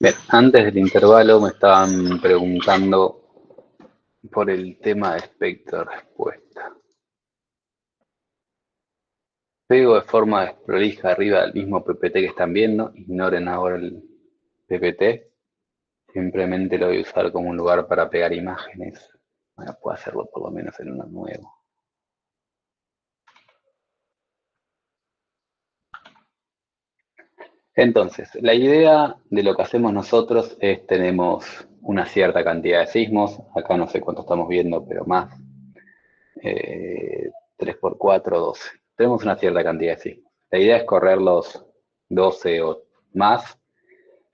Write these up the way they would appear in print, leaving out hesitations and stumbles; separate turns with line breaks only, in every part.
Bien, antes del intervalo me estaban preguntando por el tema de espectro de respuesta. Pego de forma desprolija arriba del mismo PPT que están viendo, ignoren ahora el PPT, simplemente lo voy a usar como un lugar para pegar imágenes. Bueno, puedo hacerlo por lo menos en uno nuevo. Entonces, la idea de lo que hacemos nosotros es, tenemos una cierta cantidad de sismos, acá no sé cuánto estamos viendo, pero más, 3 por 4, 12. Tenemos una cierta cantidad de sismos. La idea es correr los 12 o más.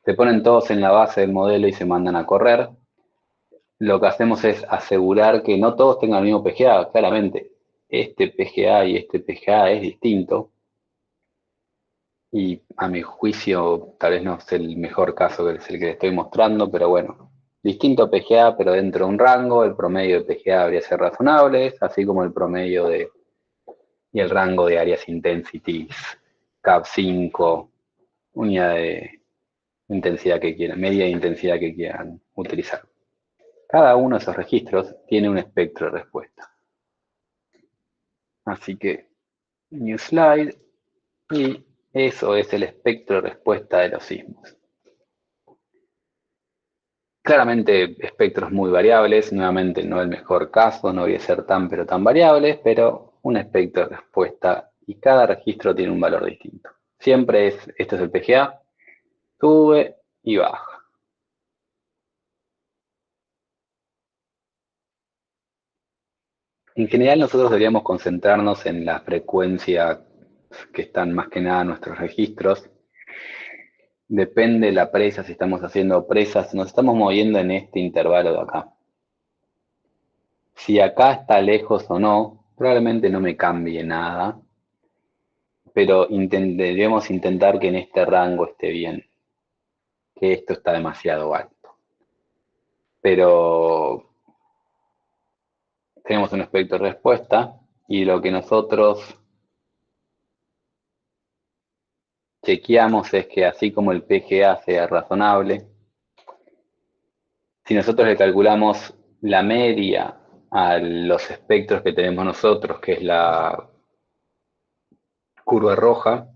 Se ponen todos en la base del modelo y se mandan a correr. Lo que hacemos es asegurar que no todos tengan el mismo PGA. Claramente, este PGA y este PGA es distinto. Y a mi juicio, tal vez no es el mejor caso que es el que le estoy mostrando, pero bueno, distinto PGA, pero dentro de un rango. El promedio de PGA debería ser razonable, así como el promedio y el rango de áreas intensities, CAP5, unidad de intensidad que quieran, media de intensidad que quieran utilizar. Cada uno de esos registros tiene un espectro de respuesta. Así que, new slide, y eso es el espectro de respuesta de los sismos. Claramente espectros muy variables, nuevamente no el mejor caso, no voy a ser tan pero tan variables, pero un espectro de respuesta y cada registro tiene un valor distinto. Siempre este es el PGA, sube y baja. En general nosotros deberíamos concentrarnos en la frecuencia que están más que nada en nuestros registros. Depende de la presa, si estamos haciendo presas, nos estamos moviendo en este intervalo de acá. Si acá está lejos o no, probablemente no me cambie nada, pero deberíamos intentar que en este rango esté bien, que esto está demasiado alto. Pero tenemos un espectro de respuesta y lo que nosotros chequeamos es que así como el PGA sea razonable, si nosotros le calculamos la media a los espectros que tenemos nosotros, que es la curva roja,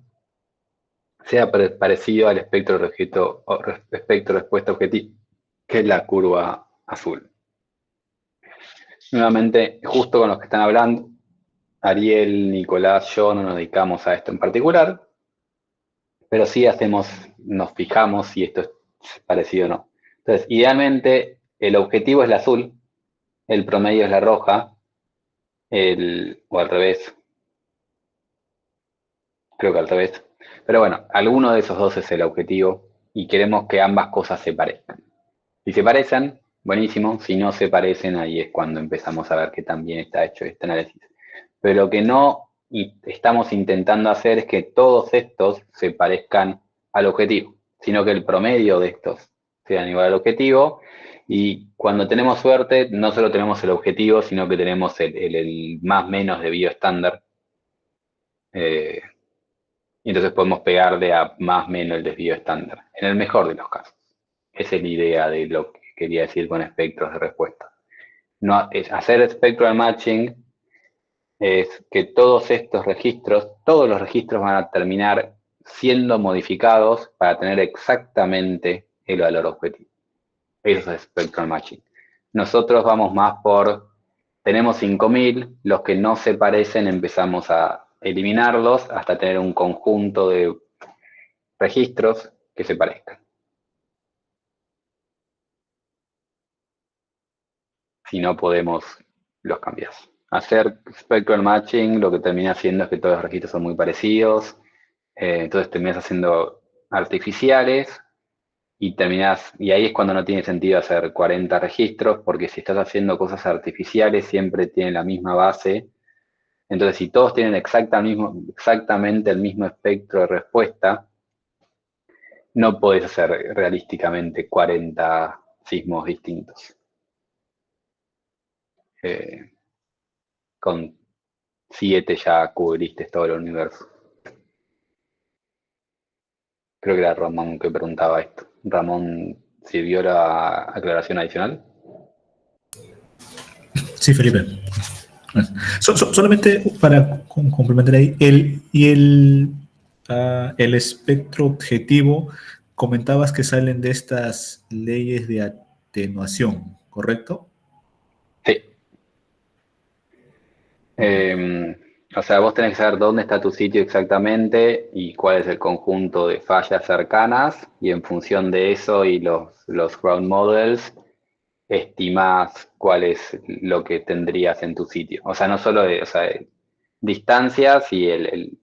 sea parecido al espectro de respuesta objetivo, que es la curva azul. Nuevamente, justo con los que están hablando, Ariel, Nicolás, yo no nos dedicamos a esto en particular, pero sí nos fijamos si esto es parecido o no. Entonces, idealmente, el objetivo es la azul, el promedio es la roja, o al revés, creo que al revés. Pero bueno, alguno de esos dos es el objetivo y queremos que ambas cosas se parezcan. Si se parecen, buenísimo. Si no se parecen, ahí es cuando empezamos a ver que también está hecho este análisis. Pero lo que no estamos intentando hacer es que todos estos se parezcan al objetivo, sino que el promedio de estos sean igual al objetivo. Y cuando tenemos suerte, no solo tenemos el objetivo, sino que tenemos el más menos de bioestándar. Y entonces podemos pegarle a más menos el desvío estándar, en el mejor de los casos. Esa es la idea de lo que quería decir con espectros de respuesta. No, hacer spectral matching es que todos estos registros, todos los registros van a terminar siendo modificados para tener exactamente el valor objetivo. Eso es spectral matching. Nosotros vamos más por, tenemos 5000, los que no se parecen empezamos a eliminarlos hasta tener un conjunto de registros que se parezcan. Si no podemos, los cambias. Hacer spectral matching lo que termina haciendo es que todos los registros son muy parecidos, entonces terminas haciendo artificiales y ahí es cuando no tiene sentido hacer 40 registros, porque si estás haciendo cosas artificiales siempre tienen la misma base. Entonces, si todos tienen exactamente el mismo espectro de respuesta, no podés hacer realísticamente 40 sismos distintos. Con 7 ya cubriste todo el universo. Creo que era Ramón que preguntaba esto. Ramón, ¿sirvió la aclaración adicional?
Sí, Felipe. Solamente para complementar ahí, el espectro objetivo, comentabas que salen de estas leyes de atenuación, ¿correcto?
Sí.
Ok,
O sea, vos tenés que saber dónde está tu sitio exactamente y cuál es el conjunto de fallas cercanas, y en función de eso y los ground models, estimás cuál es lo que tendrías en tu sitio. O sea, no solo o sea, distancias y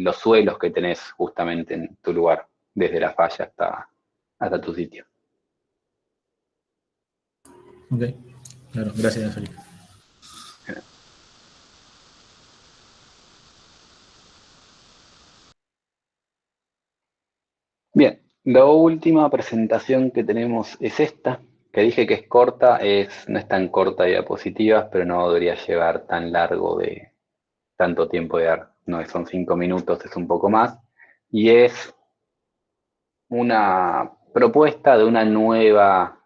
los suelos que tenés justamente en tu lugar, desde la falla hasta tu sitio.
ok. Claro, gracias, Felipe.
Bien, la última presentación que tenemos es esta, que dije que es corta, no es tan corta de diapositivas, pero no debería llevar tan largo de tanto tiempo de dar. No son 5 minutos, es un poco más. Y es una propuesta de una nueva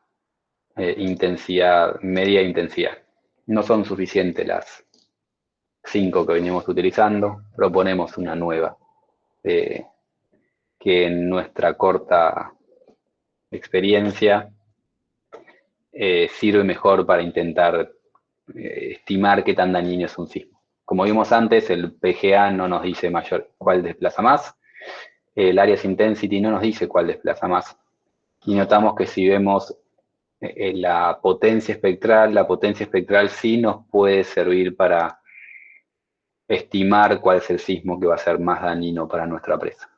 intensidad, media intensidad. No son suficientes las 5 que venimos utilizando, proponemos una nueva, que en nuestra corta experiencia sirve mejor para intentar estimar qué tan dañino es un sismo. Como vimos antes, el PGA no nos dice mayor cuál desplaza más, el Areas Intensity no nos dice cuál desplaza más. Y notamos que si vemos la potencia espectral sí nos puede servir para estimar cuál es el sismo que va a ser más dañino para nuestra presa.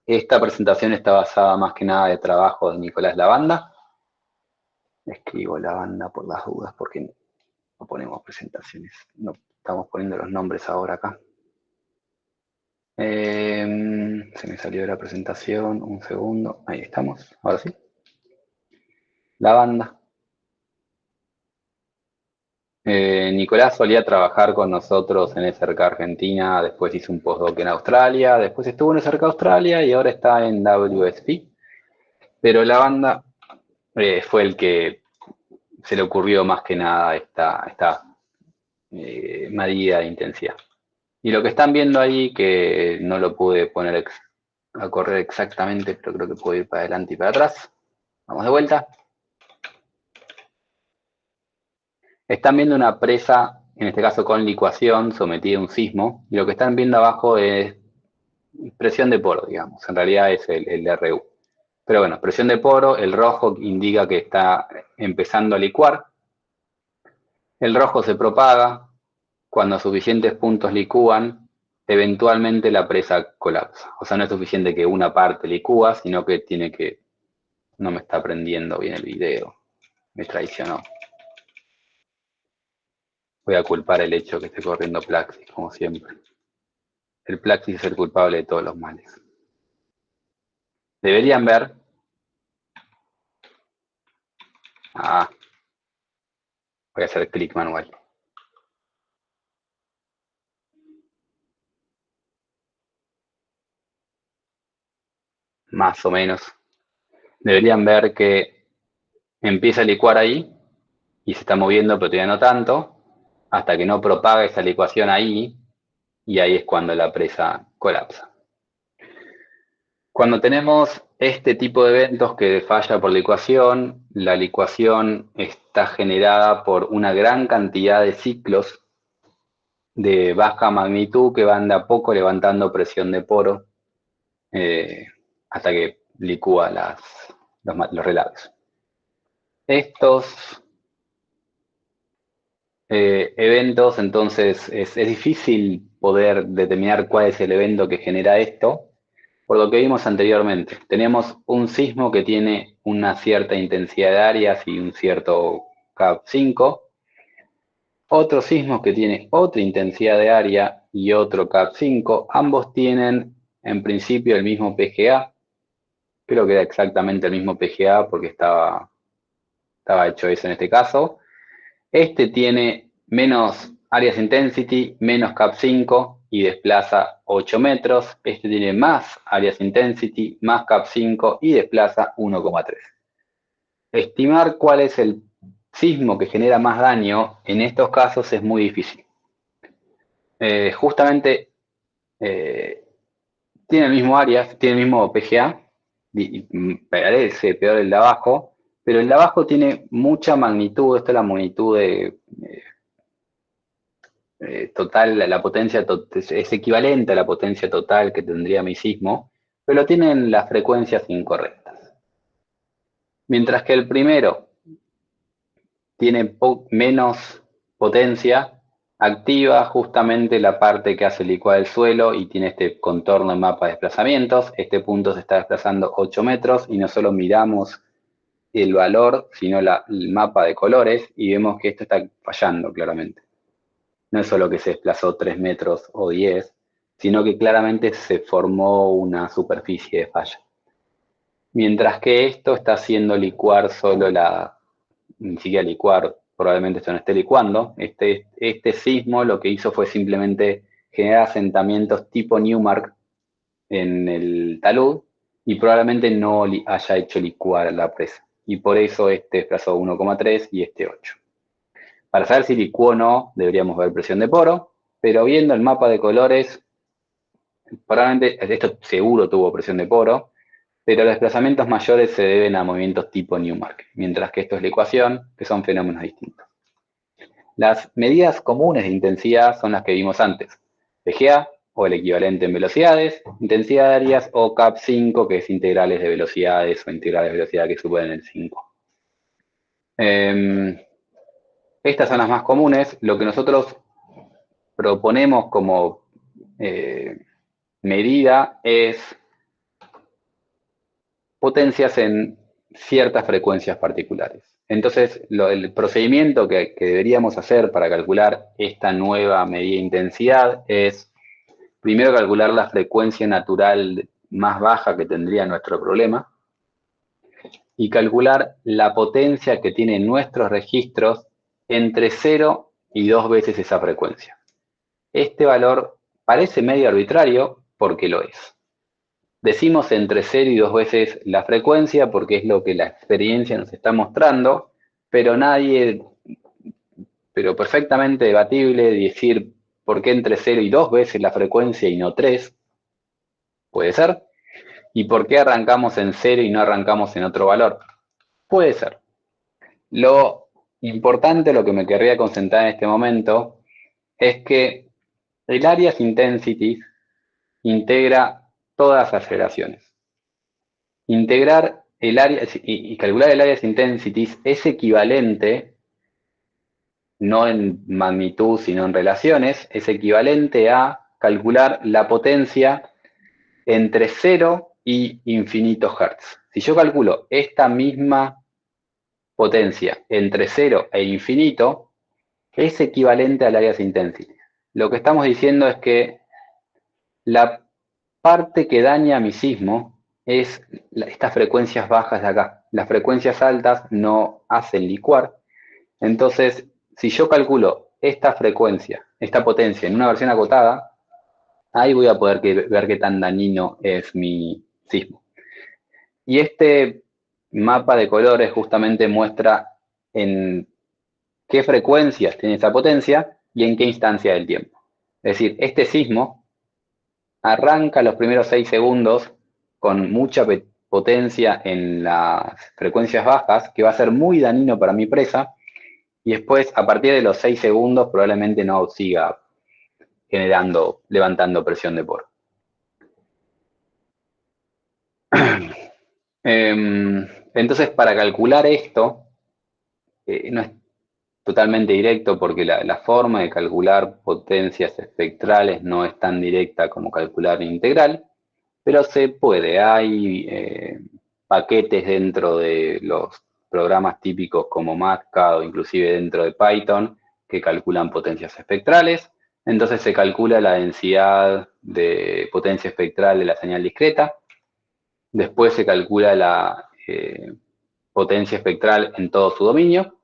Esta presentación está basada más que nada de trabajo de Nicolás Lavanda. Escribo Lavanda por las dudas porque no ponemos presentaciones, no estamos poniendo los nombres ahora acá. Se me salió de la presentación, un segundo, ahí estamos, ahora sí. Lavanda. Nicolás solía trabajar con nosotros en SRK Argentina, después hizo un postdoc en Australia, después estuvo en SRK Australia y ahora está en WSP. Pero Lavanda fue el que se le ocurrió más que nada esta medida de intensidad. Y lo que están viendo ahí, que no lo pude poner a correr exactamente, pero creo que puedo ir para adelante y para atrás. Vamos de vuelta. Están viendo una presa, en este caso con licuación, sometida a un sismo, y lo que están viendo abajo es presión de poro, digamos. En realidad es el RU. Pero bueno, presión de poro, el rojo indica que está empezando a licuar. El rojo se propaga. Cuando suficientes puntos licúan, eventualmente la presa colapsa. O sea, no es suficiente que una parte licúa, sino que tiene que... No me está prendiendo bien el video. Me traicionó. Voy a culpar el hecho que esté corriendo Plaxis, como siempre. El Plaxis es el culpable de todos los males. Deberían ver... Ah, voy a hacer clic manual. Más o menos. Deberían ver que empieza a licuar ahí y se está moviendo, pero todavía no tanto, hasta que no propaga esa licuación ahí, y ahí es cuando la presa colapsa. Cuando tenemos este tipo de eventos que falla por licuación, la licuación está generada por una gran cantidad de ciclos de baja magnitud que van de a poco levantando presión de poro hasta que licúa los relaves. Estos eventos, entonces, es difícil poder determinar cuál es el evento que genera esto, por lo que vimos anteriormente. Tenemos un sismo que tiene una cierta intensidad de áreas y un cierto CAP5, otro sismo que tiene otra intensidad de área y otro CAP5, ambos tienen en principio el mismo PGA, creo que era exactamente el mismo PGA porque estaba hecho eso en este caso. Este tiene menos Areas Intensity, menos CAP5 y desplaza 8 metros. Este tiene más Alias Intensity, más CAP5 y desplaza 1,3. Estimar cuál es el sismo que genera más daño en estos casos es muy difícil. Justamente tiene el mismo Alias, tiene el mismo PGA, parece peor el de abajo, pero el de abajo tiene mucha magnitud. Esta es la magnitud total, la potencia es equivalente a la potencia total que tendría mi sismo, pero tienen las frecuencias incorrectas. Mientras que el primero tiene menos potencia, activa justamente la parte que hace licuar el suelo y tiene este contorno en mapa de desplazamientos. Este punto se está desplazando 8 metros y no solo miramos el valor, sino el mapa de colores y vemos que esto está fallando claramente. No es solo que se desplazó 3 metros o 10, sino que claramente se formó una superficie de falla. Mientras que esto está haciendo licuar solo ni siquiera licuar, probablemente esto no esté licuando. Este sismo lo que hizo fue simplemente generar asentamientos tipo Newmark en el talud y probablemente no haya hecho licuar la presa. Y por eso este desplazó 1,3 y este 8. Para saber si licuó o no, deberíamos ver presión de poro, pero viendo el mapa de colores, probablemente esto seguro tuvo presión de poro, pero los desplazamientos mayores se deben a movimientos tipo Newmark, mientras que esto es licuación, que son fenómenos distintos. Las medidas comunes de intensidad son las que vimos antes: PGA, o el equivalente en velocidades, intensidad de áreas, o CAP5, que es integrales de velocidades o integrales de velocidad que superen el 5. Estas son las más comunes. Lo que nosotros proponemos como medida es potencias en ciertas frecuencias particulares. Entonces, el procedimiento que deberíamos hacer para calcular esta nueva medida de intensidad es primero calcular la frecuencia natural más baja que tendría nuestro problema y calcular la potencia que tienen nuestros registros entre 0 y 2 veces esa frecuencia. Este valor parece medio arbitrario porque lo es. Decimos entre 0 y 2 veces la frecuencia porque es lo que la experiencia nos está mostrando, pero perfectamente debatible decir por qué entre 0 y 2 veces la frecuencia y no 3, puede ser. ¿Y por qué arrancamos en 0 y no arrancamos en otro valor? Puede ser. Lo importante, lo que me querría concentrar en este momento, es que el Alias Intensity integra todas las aceleraciones. Integrar el área y calcular el Alias Intensity es equivalente, no en magnitud, sino en relaciones, es equivalente a calcular la potencia entre 0 y infinitos hertz. Si yo calculo esta misma potencia entre 0 e infinito, es equivalente al Alias Intensity. Lo que estamos diciendo es que la parte que daña a mi sismo es estas frecuencias bajas de acá. Las frecuencias altas no hacen licuar. Entonces, si yo calculo esta frecuencia, esta potencia en una versión acotada, ahí voy a poder ver qué tan dañino es mi sismo. Y este mapa de colores justamente muestra en qué frecuencias tiene esa potencia y en qué instancia del tiempo. Es decir, este sismo arranca los primeros 6 segundos con mucha potencia en las frecuencias bajas, que va a ser muy dañino para mi presa, y después, a partir de los 6 segundos, probablemente no siga levantando presión de poro. Entonces, para calcular esto, no es totalmente directo porque la forma de calcular potencias espectrales no es tan directa como calcular integral, pero se puede. Hay paquetes dentro de los programas típicos como MATCAD o inclusive dentro de Python que calculan potencias espectrales. Entonces se calcula la densidad de potencia espectral de la señal discreta. Después se calcula la potencia espectral en todo su dominio,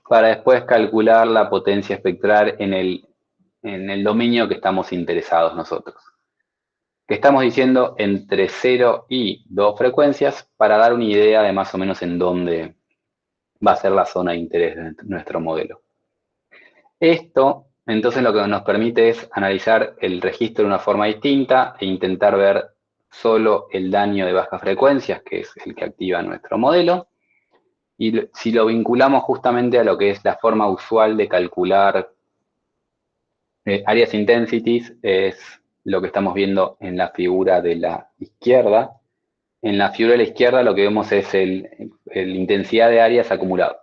para después calcular la potencia espectral en el en el dominio que estamos interesados nosotros. Que estamos diciendo entre 0 y 2 frecuencias para dar una idea de más o menos en dónde va a ser la zona de interés de nuestro modelo. Esto, entonces, lo que nos permite es analizar el registro de una forma distinta e intentar ver solo el daño de bajas frecuencias, que es el que activa nuestro modelo. Y si lo vinculamos justamente a lo que es la forma usual de calcular áreas intensities, es lo que estamos viendo en la figura de la izquierda. En la figura de la izquierda lo que vemos es la intensidad de áreas acumulado.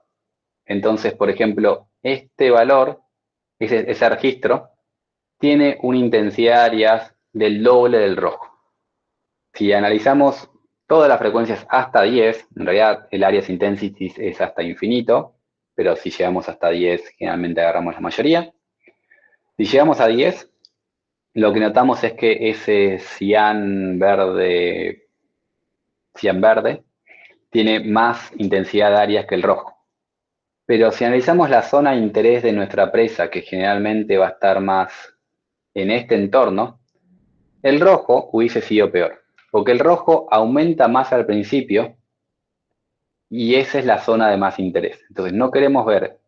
Entonces, por ejemplo, este valor, ese registro, tiene una intensidad de áreas del doble del rojo. Si analizamos todas las frecuencias hasta 10, en realidad el áreas intensities es hasta infinito, pero si llegamos hasta 10, generalmente agarramos la mayoría. Si llegamos a 10, lo que notamos es que ese cian verde tiene más intensidad de áreas que el rojo. Pero si analizamos la zona de interés de nuestra presa, que generalmente va a estar más en este entorno, el rojo hubiese sido peor, porque el rojo aumenta más al principio y esa es la zona de más interés. Entonces no queremos ver,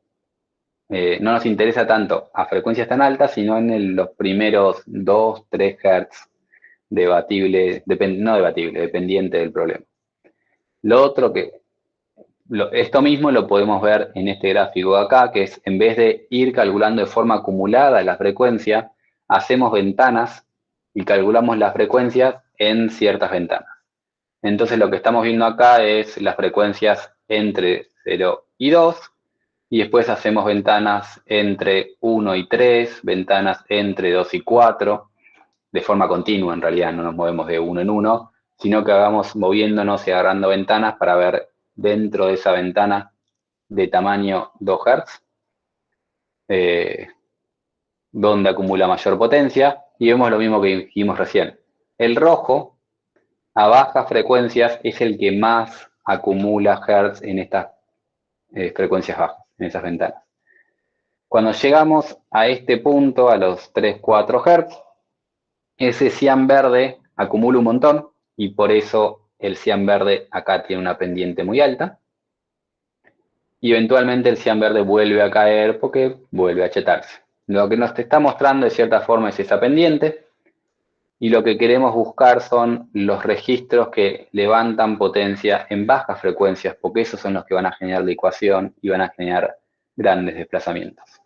no nos interesa tanto a frecuencias tan altas, sino en los primeros 2, 3 Hz dependiente del problema. Lo otro esto mismo lo podemos ver en este gráfico de acá, que es en vez de ir calculando de forma acumulada la frecuencia, hacemos ventanas y calculamos las frecuencias en ciertas ventanas. Entonces lo que estamos viendo acá es las frecuencias entre 0 y 2, y después hacemos ventanas entre 1 y 3, ventanas entre 2 y 4, de forma continua en realidad, no nos movemos de uno en uno, sino que vamos moviéndonos y agarrando ventanas para ver dentro de esa ventana de tamaño 2 Hz, donde acumula mayor potencia, y vemos lo mismo que dijimos recién. El rojo, a bajas frecuencias, es el que más acumula Hz en estas frecuencias bajas, en esas ventanas. Cuando llegamos a este punto, a los 3-4 Hz, ese cian verde acumula un montón, y por eso el cian verde acá tiene una pendiente muy alta. Y eventualmente el cian verde vuelve a caer porque vuelve a achetarse. Lo que nos está mostrando de cierta forma es esa pendiente, y lo que queremos buscar son los registros que levantan potencia en bajas frecuencias, porque esos son los que van a generar la ecuación y van a generar grandes desplazamientos.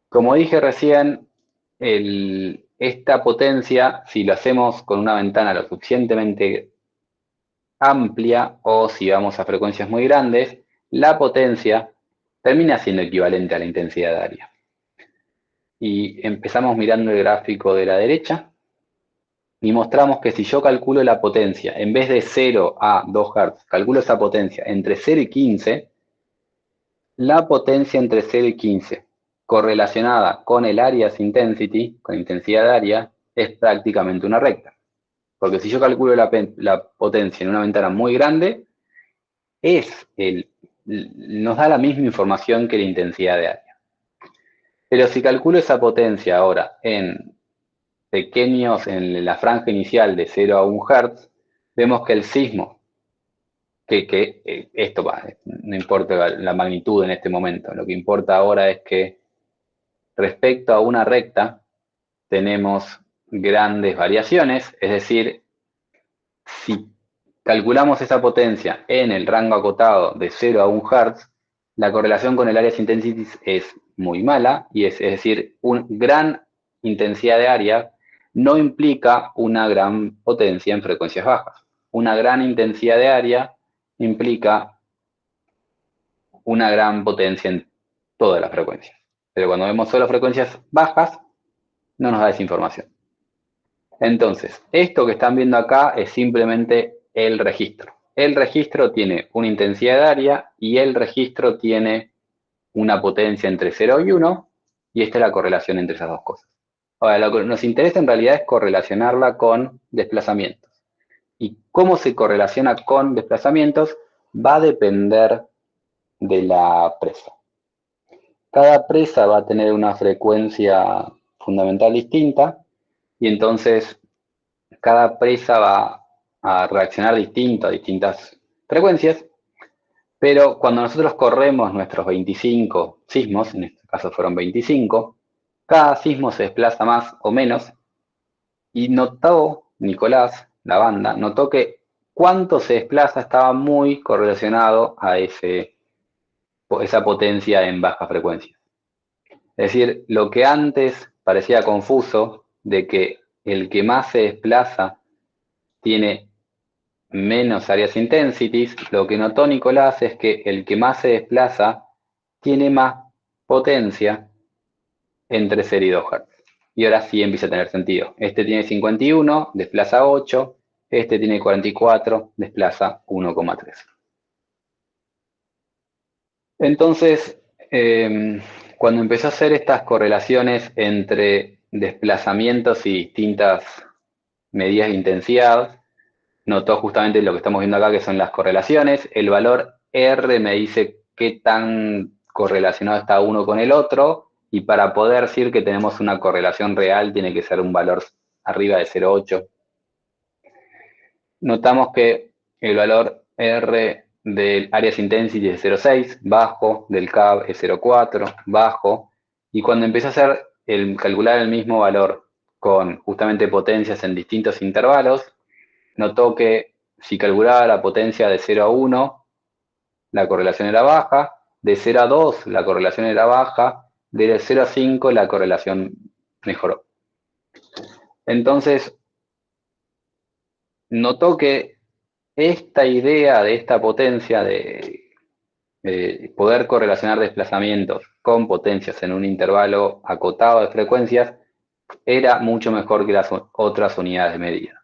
Como dije recién, esta potencia, si lo hacemos con una ventana lo suficientemente amplia o si vamos a frecuencias muy grandes, la potencia termina siendo equivalente a la intensidad de área. Y empezamos mirando el gráfico de la derecha y mostramos que si yo calculo la potencia, en vez de 0 a 2 Hz, calculo esa potencia entre 0 y 15, la potencia entre 0 y 15 correlacionada con el areas intensity, con intensidad de área, es prácticamente una recta. Porque si yo calculo la potencia en una ventana muy grande, nos da la misma información que la intensidad de área. Pero si calculo esa potencia ahora en la franja inicial de 0 a 1 Hz, vemos que el sismo, esto no importa la magnitud en este momento, lo que importa ahora es que respecto a una recta tenemos grandes variaciones, es decir, si calculamos esa potencia en el rango acotado de 0 a 1 Hz, la correlación con el área intensity es muy mala, y es decir, una gran intensidad de área no implica una gran potencia en frecuencias bajas. Una gran intensidad de área implica una gran potencia en todas las frecuencias. Pero cuando vemos solo frecuencias bajas, no nos da esa información. Entonces, esto que están viendo acá es simplemente el registro. El registro tiene una intensidad de área y el registro tiene una potencia entre 0 y 1, y esta es la correlación entre esas dos cosas. Ahora, lo que nos interesa en realidad es correlacionarla con desplazamientos. Y cómo se correlaciona con desplazamientos va a depender de la presa. Cada presa va a tener una frecuencia fundamental distinta y entonces cada presa va a reaccionar distinto a distintas frecuencias, pero cuando nosotros corremos nuestros 25 sismos, en este caso fueron 25, cada sismo se desplaza más o menos y notó Nicolás, la banda, notó que cuánto se desplaza estaba muy correlacionado a esa potencia en baja frecuencia. Es decir, lo que antes parecía confuso de que el que más se desplaza tiene menos áreas intensities, lo que notó Nicolás es que el que más se desplaza tiene más potencia entre 0 y 2 Hz. Y ahora sí empieza a tener sentido. Este tiene 51, desplaza 8, este tiene 44, desplaza 1,3. Entonces, cuando empezó a hacer estas correlaciones entre desplazamientos y distintas medidas de intensidad, notó justamente lo que estamos viendo acá, que son las correlaciones. El valor R me dice qué tan correlacionado está uno con el otro, y para poder decir que tenemos una correlación real, tiene que ser un valor arriba de 0,8. Notamos que el valor R del Areas Intensity es 0,6, bajo, del CAV es 0,4, bajo, y cuando empecé a hacer calcular el mismo valor con justamente potencias en distintos intervalos, notó que si calculaba la potencia de 0 a 1, la correlación era baja, de 0 a 2 la correlación era baja, de 0 a 5 la correlación mejoró. Entonces, notó que esta idea de esta potencia de poder correlacionar desplazamientos con potencias en un intervalo acotado de frecuencias era mucho mejor que las otras unidades de medida.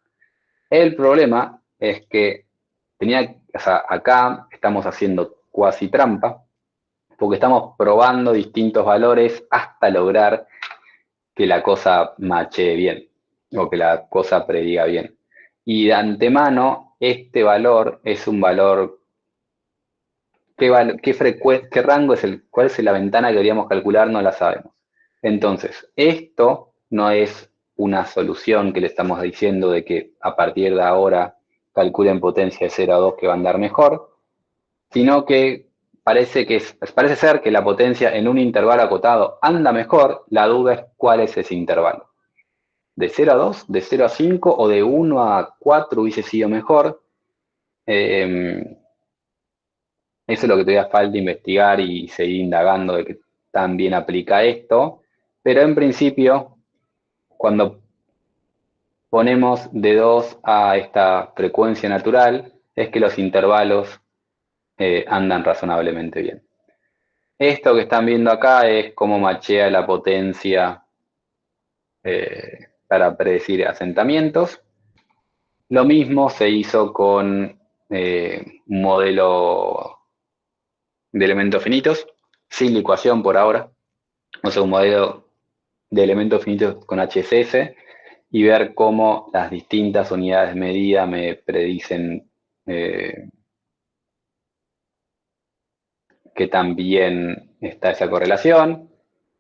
El problema es que acá estamos haciendo cuasi trampa, porque estamos probando distintos valores hasta lograr que la cosa machee bien, o que la cosa prediga bien. Y de antemano, este valor es un valor, ¿qué rango es cuál es la ventana que deberíamos calcular? No la sabemos. Entonces, esto no es una solución que le estamos diciendo de que a partir de ahora calculen potencia de 0 a 2 que va a andar mejor, sino que parece ser que la potencia en un intervalo acotado anda mejor. La duda es cuál es ese intervalo. ¿De 0 a 2, de 0 a 5 o de 1 a 4 hubiese sido mejor? Eso es lo que todavía falta investigar y seguir indagando de que tan bien aplica esto. Pero en principio, cuando ponemos de 2 a esta frecuencia natural, es que los intervalos andan razonablemente bien. Esto que están viendo acá es cómo machea la potencia para predecir asentamientos. Lo mismo se hizo con un modelo de elementos finitos, sin licuación por ahora. O sea, un modelo de elementos finitos con HSS, y ver cómo las distintas unidades de medida me predicen que también está esa correlación.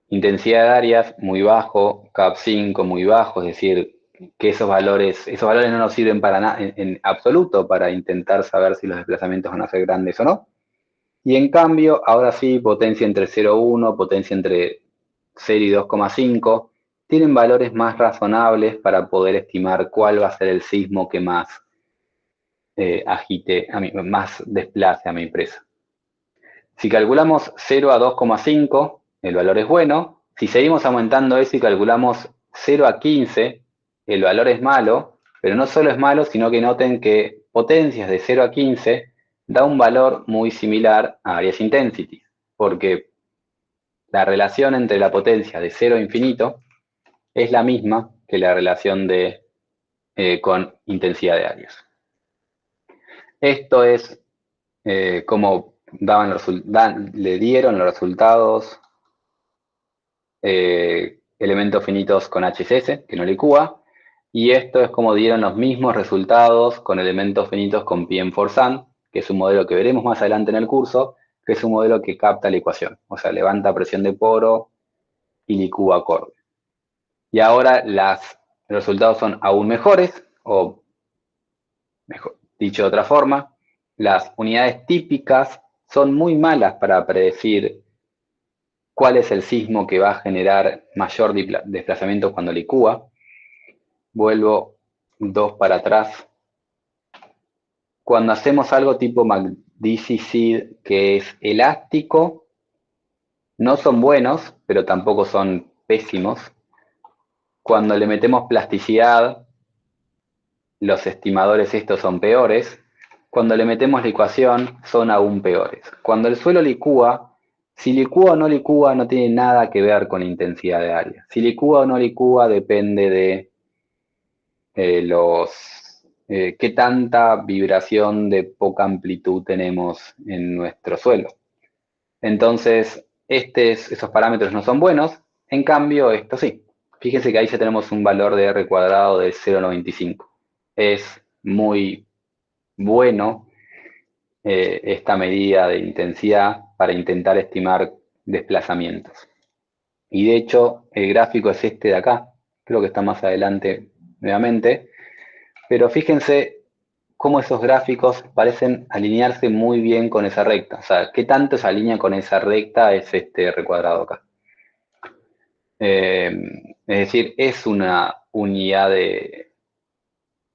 Intensidad de áreas muy bajo, CAP5 muy bajo, es decir, que esos valores no nos sirven para nada en absoluto para intentar saber si los desplazamientos van a ser grandes o no. Y en cambio, ahora sí, potencia entre 0,1, potencia entre 0 y 2,5, tienen valores más razonables para poder estimar cuál va a ser el sismo que más más desplace a mi presa. Si calculamos 0 a 2,5, el valor es bueno. Si seguimos aumentando eso y calculamos 0 a 15, el valor es malo, pero no solo es malo, sino que noten que potencias de 0 a 15 da un valor muy similar a Areas Intensity, porque la relación entre la potencia de 0 a infinito es la misma que la relación con intensidad de áreas. Esto es como le dieron los resultados elementos finitos con HSS, que no licúa, y esto es como dieron los mismos resultados con elementos finitos con PM4Sun, que es un modelo que veremos más adelante en el curso, que es un modelo que capta la ecuación, o sea, levanta presión de poro y licúa acorde. Y ahora los resultados son aún mejores, o mejor, dicho de otra forma, las unidades típicas son muy malas para predecir cuál es el sismo que va a generar mayor desplazamiento cuando licúa. Vuelvo 2 para atrás. Cuando hacemos algo tipo MACD-CICD, que es elástico, no son buenos, pero tampoco son pésimos. Cuando le metemos plasticidad, los estimadores estos son peores. Cuando le metemos licuación, son aún peores. Cuando el suelo licúa, si licúa o no licúa no tiene nada que ver con intensidad de área. Si licúa o no licúa depende de qué tanta vibración de poca amplitud tenemos en nuestro suelo. Entonces, esos parámetros no son buenos, en cambio, esto sí. Fíjense que ahí ya tenemos un valor de R cuadrado de 0,95. Es muy bueno esta medida de intensidad para intentar estimar desplazamientos. Y de hecho, el gráfico es este de acá. Creo que está más adelante nuevamente. Pero fíjense cómo esos gráficos parecen alinearse muy bien con esa recta. O sea, qué tanto se alinea con esa recta es este R cuadrado acá. Es decir, es una unidad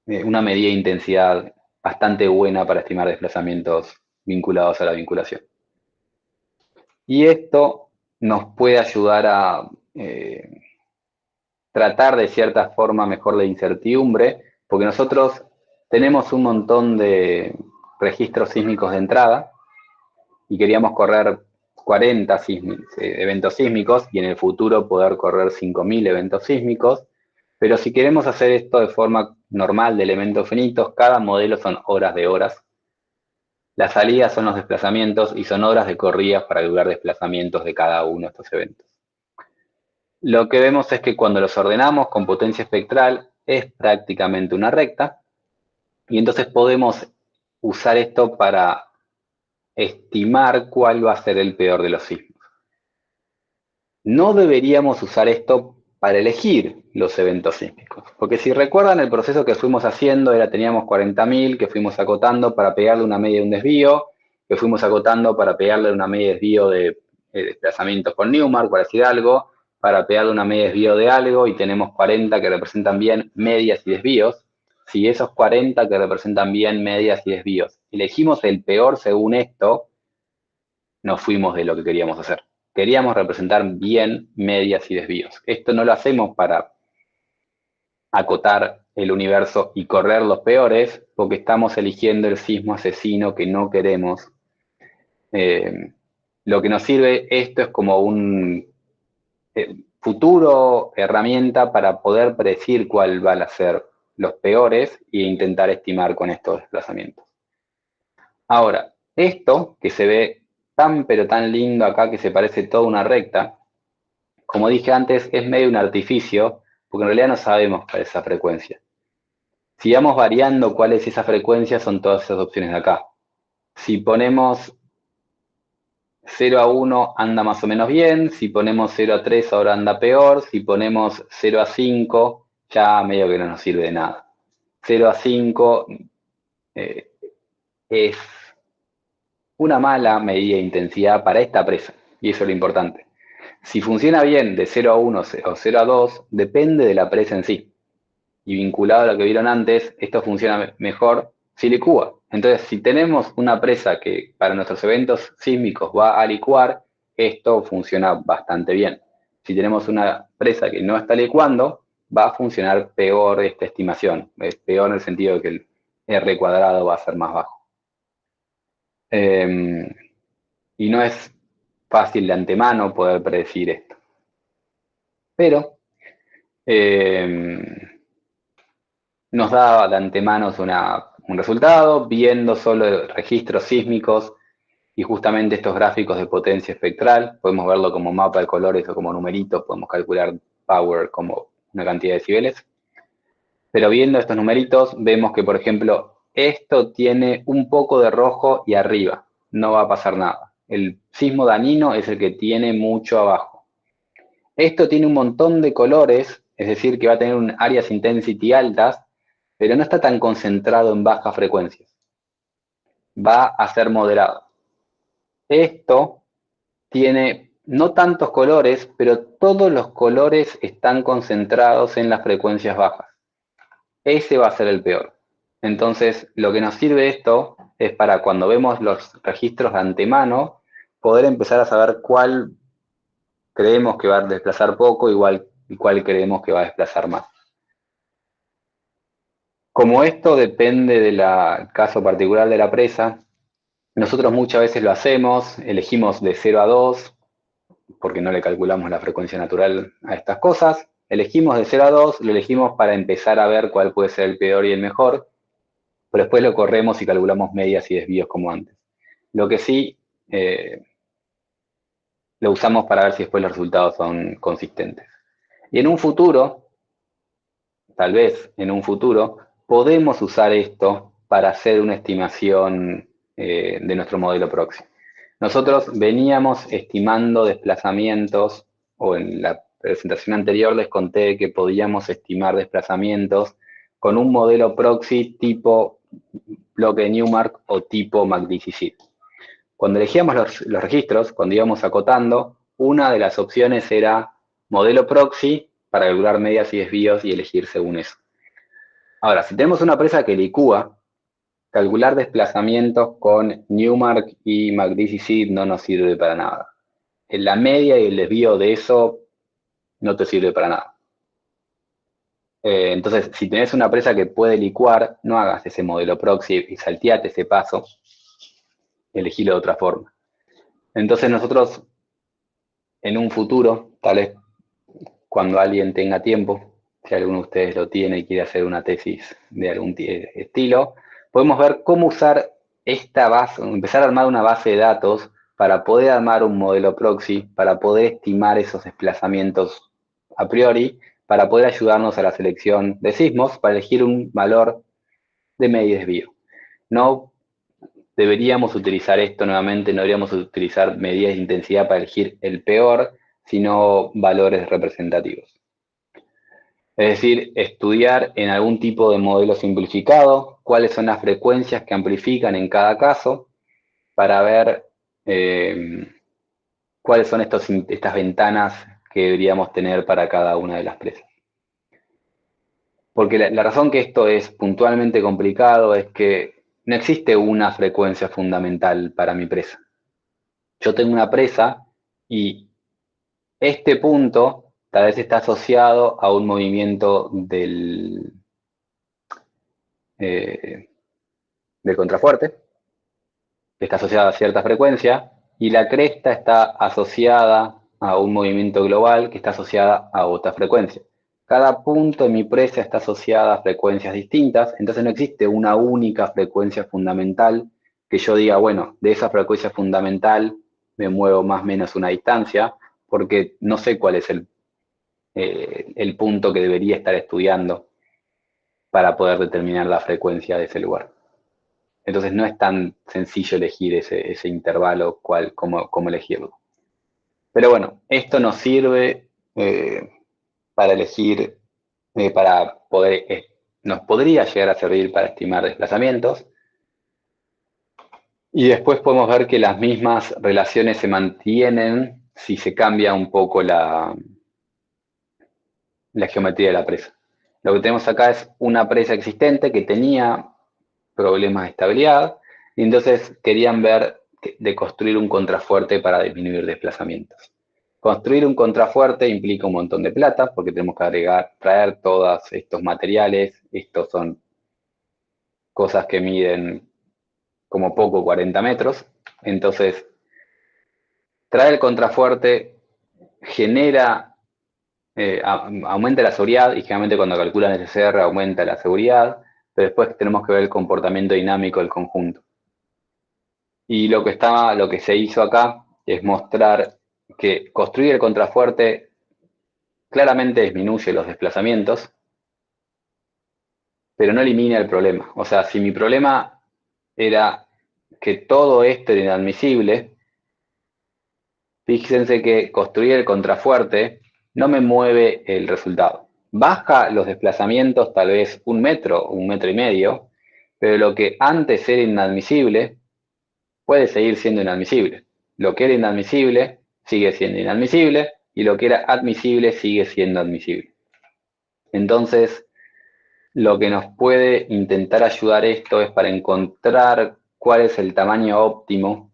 una medida de intensidad bastante buena para estimar desplazamientos vinculados a la vinculación. Y esto nos puede ayudar a tratar de cierta forma mejor la incertidumbre, porque nosotros tenemos un montón de registros sísmicos de entrada y queríamos correr 40 eventos sísmicos y en el futuro poder correr 5.000 eventos sísmicos, pero si queremos hacer esto de forma normal de elementos finitos, cada modelo son horas de horas. Las salidas son los desplazamientos y son horas de corridas para calcular desplazamientos de cada uno de estos eventos. Lo que vemos es que cuando los ordenamos con potencia espectral es prácticamente una recta y entonces podemos usar esto para estimar cuál va a ser el peor de los sismos. No deberíamos usar esto para elegir los eventos sísmicos, porque si recuerdan el proceso que fuimos haciendo teníamos 40.000 que fuimos acotando para pegarle una media de un desvío, que fuimos acotando para pegarle una media de desvío de desplazamientos con Newmark, por decir algo, para pegarle una media de desvío de algo y tenemos 40 que representan bien medias y desvíos. Si esos 40 que representan bien medias y desvíos elegimos el peor según esto, nos fuimos de lo que queríamos hacer. Queríamos representar bien medias y desvíos. Esto no lo hacemos para acotar el universo y correr los peores, porque estamos eligiendo el sismo asesino que no queremos. Lo que nos sirve esto es como un futuro herramienta para poder predecir cuál van a ser los peores e intentar estimar con estos desplazamientos. Ahora, esto que se ve tan pero tan lindo acá que se parece toda una recta, como dije antes, es medio un artificio, porque en realidad no sabemos cuál es esa frecuencia. Si vamos variando cuál es esa frecuencia, son todas esas opciones de acá. Si ponemos 0 a 1 anda más o menos bien, si ponemos 0 a 3 ahora anda peor, si ponemos 0 a 5 ya medio que no nos sirve de nada. 0 a 5 es una mala medida de intensidad para esta presa, y eso es lo importante. Si funciona bien de 0 a 1 o 0 a 2, depende de la presa en sí. Y vinculado a lo que vieron antes, esto funciona mejor si licúa. Entonces, si tenemos una presa que para nuestros eventos sísmicos va a licuar, esto funciona bastante bien. Si tenemos una presa que no está licuando, va a funcionar peor esta estimación. Es peor en el sentido de que el R cuadrado va a ser más bajo. Y no es fácil de antemano poder predecir esto. Pero nos da de antemano un resultado, viendo solo registros sísmicos y justamente estos gráficos de potencia espectral. Podemos verlo como mapa de colores o como numeritos, podemos calcular power como una cantidad de decibeles. Pero viendo estos numeritos, vemos que, por ejemplo, esto tiene un poco de rojo y arriba, no va a pasar nada. El sismo dañino es el que tiene mucho abajo. Esto tiene un montón de colores, es decir, que va a tener un áreas intensity altas, pero no está tan concentrado en bajas frecuencias. Va a ser moderado. Esto tiene no tantos colores, pero todos los colores están concentrados en las frecuencias bajas. Ese va a ser el peor. Entonces, lo que nos sirve esto es para cuando vemos los registros de antemano, poder empezar a saber cuál creemos que va a desplazar poco y cuál creemos que va a desplazar más. Como esto depende del caso particular de la presa, nosotros muchas veces lo hacemos, elegimos de 0 a 2, porque no le calculamos la frecuencia natural a estas cosas. Elegimos de 0 a 2, lo elegimos para empezar a ver cuál puede ser el peor y el mejor, pero después lo corremos y calculamos medias y desvíos como antes. Lo que sí, lo usamos para ver si después los resultados son consistentes. Y en un futuro, tal vez en un futuro, podemos usar esto para hacer una estimación de nuestro modelo próximo. Nosotros veníamos estimando desplazamientos, o en la presentación anterior les conté que podíamos estimar desplazamientos con un modelo proxy tipo bloque Newmark o tipo MACDCC. Cuando elegíamos los registros, cuando íbamos acotando, una de las opciones era modelo proxy para calcular medias y desvíos y elegir según eso. Ahora, si tenemos una presa que licúa, calcular desplazamientos con Newmark y MACDCC no nos sirve para nada. En la media y el desvío de eso no te sirve para nada. Entonces, si tenés una presa que puede licuar, no hagas ese modelo proxy y salteate ese paso, elegílo de otra forma. Entonces nosotros, en un futuro, tal vez cuando alguien tenga tiempo, si alguno de ustedes lo tiene y quiere hacer una tesis de algún estilo, podemos ver cómo usar esta base, empezar a armar una base de datos para poder armar un modelo proxy, para poder estimar esos desplazamientos a priori, para poder ayudarnos a la selección de sismos, para elegir un valor de medio desvío. No deberíamos utilizar esto nuevamente, no deberíamos utilizar medidas de intensidad para elegir el peor, sino valores representativos. Es decir, estudiar en algún tipo de modelo simplificado cuáles son las frecuencias que amplifican en cada caso para ver cuáles son estas ventanas que deberíamos tener para cada una de las presas. Porque la razón que esto es puntualmente complicado es que no existe una frecuencia fundamental para mi presa. Yo tengo una presa y este punto tal vez está asociado a un movimiento del contrafuerte, que está asociado a cierta frecuencia, y la cresta está asociada a un movimiento global que está asociada a otra frecuencia. Cada punto en mi presa está asociada a frecuencias distintas, entonces no existe una única frecuencia fundamental que yo diga, bueno, de esa frecuencia fundamental me muevo más o menos una distancia, porque no sé cuál es el punto que debería estar estudiando para poder determinar la frecuencia de ese lugar. Entonces no es tan sencillo elegir ese intervalo, cómo elegirlo. Pero bueno, esto nos sirve para elegir, nos podría llegar a servir para estimar desplazamientos. Y después podemos ver que las mismas relaciones se mantienen si se cambia un poco la geometría de la presa. Lo que tenemos acá es una presa existente que tenía problemas de estabilidad, y entonces querían ver de construir un contrafuerte para disminuir desplazamientos. Construir un contrafuerte implica un montón de plata, porque tenemos que traer todos estos materiales. Estos son cosas que miden como poco 40 metros. Entonces, traer el contrafuerte genera, aumenta la seguridad, y generalmente cuando calculan el SCR aumenta la seguridad, pero después tenemos que ver el comportamiento dinámico del conjunto. Y lo que se hizo acá es mostrar que construir el contrafuerte claramente disminuye los desplazamientos, pero no elimina el problema. O sea, si mi problema era que todo esto era inadmisible, Fíjense que construir el contrafuerte no me mueve el resultado. Baja los desplazamientos tal vez 1 metro, 1,5 metros, pero lo que antes era inadmisible puede seguir siendo inadmisible. Lo que era inadmisible sigue siendo inadmisible y lo que era admisible sigue siendo admisible. Entonces, lo que nos puede intentar ayudar esto es para encontrar cuál es el tamaño óptimo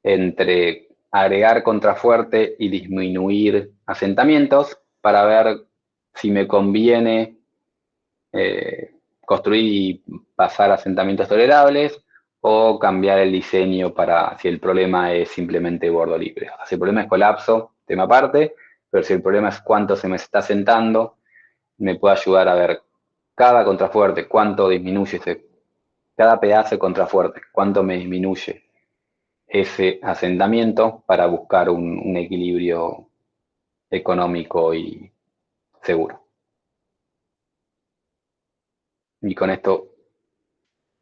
entre agregar contrafuerte y disminuir asentamientos para ver si me conviene construir y pasar asentamientos tolerables o cambiar el diseño para si el problema es simplemente bordo libre. O sea, si el problema es colapso, tema aparte, pero si el problema es cuánto se me está asentando, me puede ayudar a ver cada contrafuerte, cuánto disminuye cada pedazo de contrafuerte, cuánto me disminuye ese asentamiento para buscar un equilibrio económico y seguro. Y con esto